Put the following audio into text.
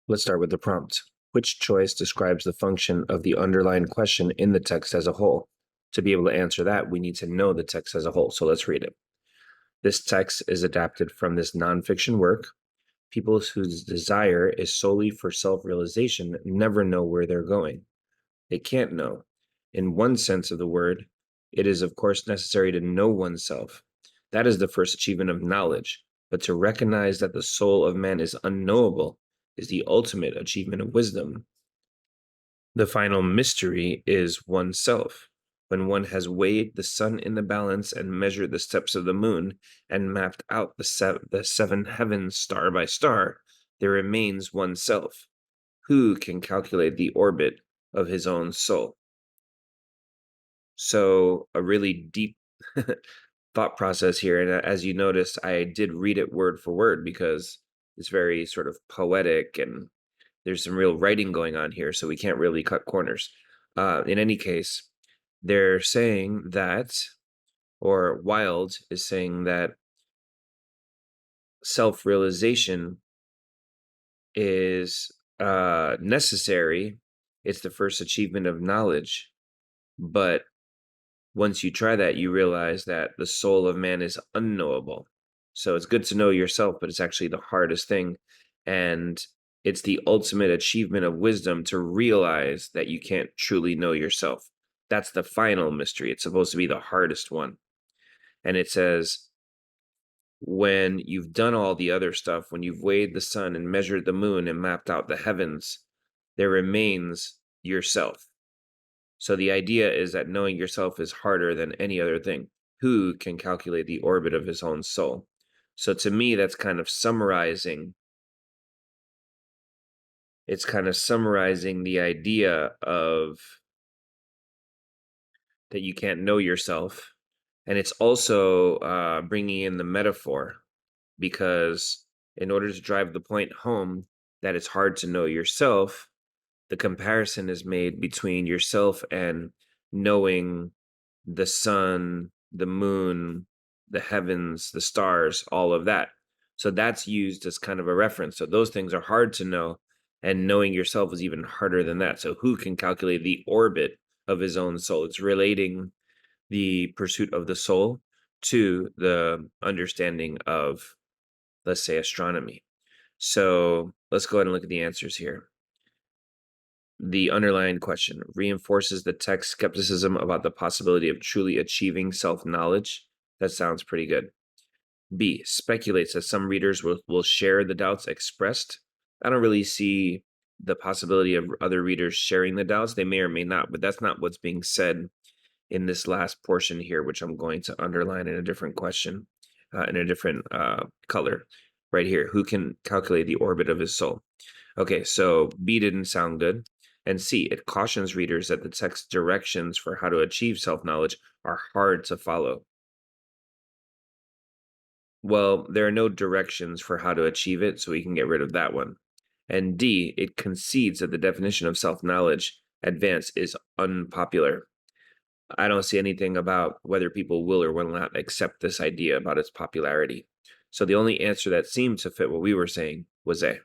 Let's start with the prompt. Which choice describes the function of the underlined question in the text as a whole? To be able to answer that, we need to know the text as a whole. So let's read it. This text is adapted from this nonfiction work. People whose desire is solely for self-realization never know where they're going. They can't know. In one sense of the word, it is of course necessary to know oneself. That is the first achievement of knowledge. But to recognize that the soul of man is unknowable is the ultimate achievement of wisdom. The final mystery is oneself. When one has weighed the sun in the balance and measured the steps of the moon and mapped out the seven heavens star by star, there remains oneself. Who can calculate the orbit of his own soul? So a really deep thought process here. And as you noticed, I did read it word for word because it's very sort of poetic and there's some real writing going on here, so we can't really cut corners. In any case, they're saying that, or Wilde is saying that self-realization is necessary. It's the first achievement of knowledge. But once you try that, you realize that the soul of man is unknowable. So it's good to know yourself, but it's actually the hardest thing. And it's the ultimate achievement of wisdom to realize that you can't truly know yourself. That's the final mystery. It's supposed to be the hardest one. And it says, when you've done all the other stuff, when you've weighed the sun and measured the moon and mapped out the heavens, there remains yourself. So the idea is that knowing yourself is harder than any other thing. Who can calculate the orbit of his own soul? So to me, that's kind of summarizing. It's kind of summarizing the idea of that you can't know yourself. And it's also bringing in the metaphor, because in order to drive the point home that it's hard to know yourself, the comparison is made between yourself and knowing the sun, the moon, the heavens, the stars, all of that. So that's used as kind of a reference. So those things are hard to know, and knowing yourself is even harder than that. So who can calculate the orbit of his own soul? It's relating the pursuit of the soul to the understanding of, let's say, astronomy. So let's go ahead and look at the answers here. The underlying question reinforces the text's skepticism about the possibility of truly achieving self-knowledge. That sounds pretty good. B, speculates that some readers will share the doubts expressed. I don't really see the possibility of other readers sharing the doubts. They may or may not, but that's not what's being said in this last portion here, which I'm going to underline in a different question, in a different color right here. Who can calculate the orbit of his soul? Okay, so B didn't sound good. And C, it cautions readers that the text's directions for how to achieve self-knowledge are hard to follow. Well, there are no directions for how to achieve it, so we can get rid of that one. And D, it concedes that the definition of self-knowledge advanced is unpopular. I don't see anything about whether people will or will not accept this idea about its popularity. So the only answer that seemed to fit what we were saying was A.